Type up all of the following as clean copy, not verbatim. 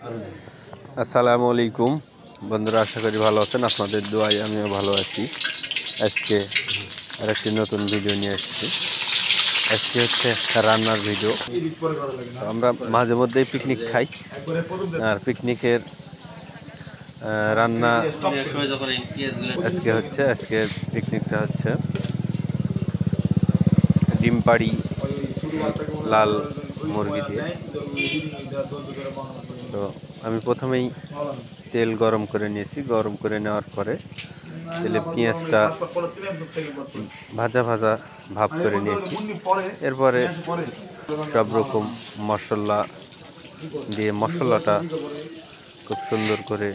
আসসালামু আলাইকুম বন্ধুরা, আশা করি ভালো আছেন। আপনাদের দোয়ায় আমিও ভালো আছি। আজকে আরেকটি নতুন ভিডিও নিয়ে এসেছি। আজকে হচ্ছে রান্নার ভিডিও। আমরা মাঝে মধ্যেই পিকনিক খাই, আর পিকনিকের রান্না আজকে পিকনিকটা হচ্ছে ডিম পাড়ি লাল মুরগি দিয়ে। তো আমি প্রথমেই তেল গরম করে নিয়েছি। গরম করে নেওয়ার পরে তেলে পেঁয়াজটা ভাজা ভাজা ভাব করে নিয়েছি। এরপরে সব রকম মশলা দিয়ে মশলাটা খুব সুন্দর করে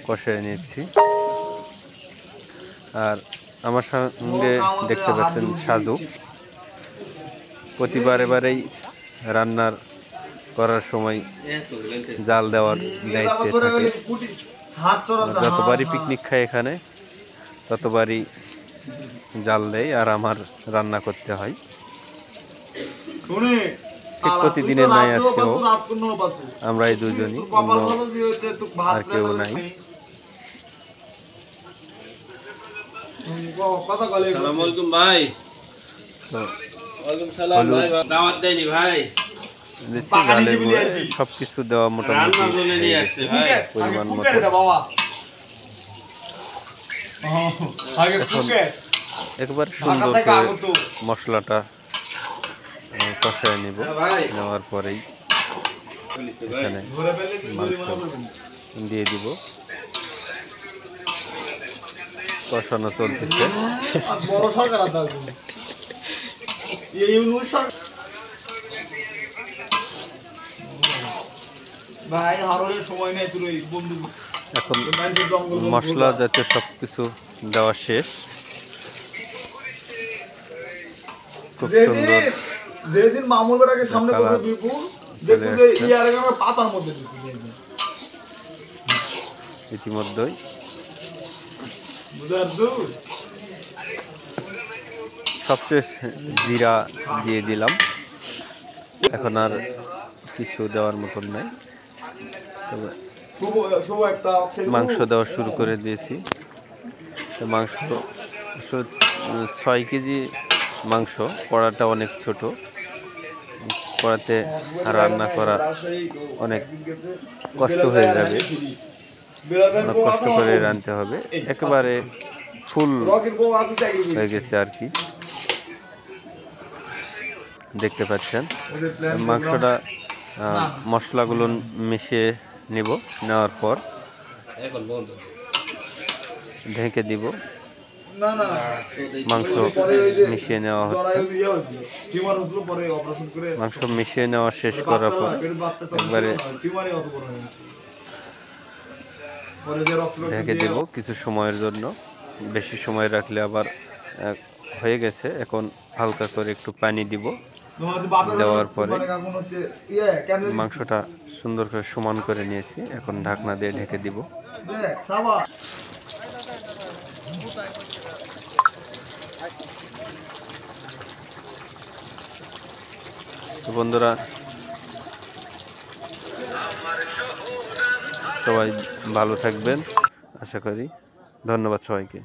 কষিয়ে নিচ্ছি। আর আমার সঙ্গে দেখতে পাচ্ছেন সাজু। প্রতিবারেই রান্নার করার সময় জাল দেওয়ার দায়িত্বে থাকে। যতবারই পিকনিক খাই এখানে ততবারই জাল দেয় আর আমার রান্না করতে হয়। ঠিক প্রতিদিনের নাই, আজকেও আমরা এই দুজনই, আর কেউ নাই। ভাই সবকিছু দেওয়া মোটামুটি পরিমাণ মতো। একবার সুন্দর করে মশলাটা কষায় নিব। নেওয়ার পরেই এখানে মাংস দিয়ে দিব। কষানো চলতেছে। এখন মশলা জাতীয় সবকিছু দেওয়া শেষ। খুব সুন্দর যেদিন মামুল বেটাকে সামনে করে বিপুল দেখু যে ইয়ার এখানে পাতার মধ্যে দিছি। ইতিমধ্যেই সবশেষ জিরা দিয়ে দিলাম। এখন আর কিছু দেওয়ার মতন নাই। তবে মাংস দেওয়া শুরু করে দিয়েছি। মাংস 6 কেজি মাংস। কড়াটা অনেক ছোট, কড়াতে রান্না করা অনেক কষ্ট হয়ে যাবে। অনেক কষ্ট করে রাঁধতে হবে। একেবারে ফুল হয়ে গেছে আর কি, দেখতে পাচ্ছেন। মাংসটা মশলাগুলো মিশিয়ে নিব। নেওয়ার পর ঢেকে দিব। মাংস মিশিয়ে নেওয়া হচ্ছে। মাংস মিশিয়ে নেওয়া শেষ করার পর একবারে ঢেকে দিব কিছু সময়ের জন্য। বেশি সময় রাখলে আবার হয়ে গেছে। এখন হালকা করে একটু পানি দিব। দেওয়ার পরে মাংসটা সুন্দর করে সমান করে নিয়েছি। এখন ঢাকনা দিয়ে ঢেকে দিব। তো বন্ধুরা, সবাই ভালো থাকবেন আশা করি। ধন্যবাদ সবাইকে।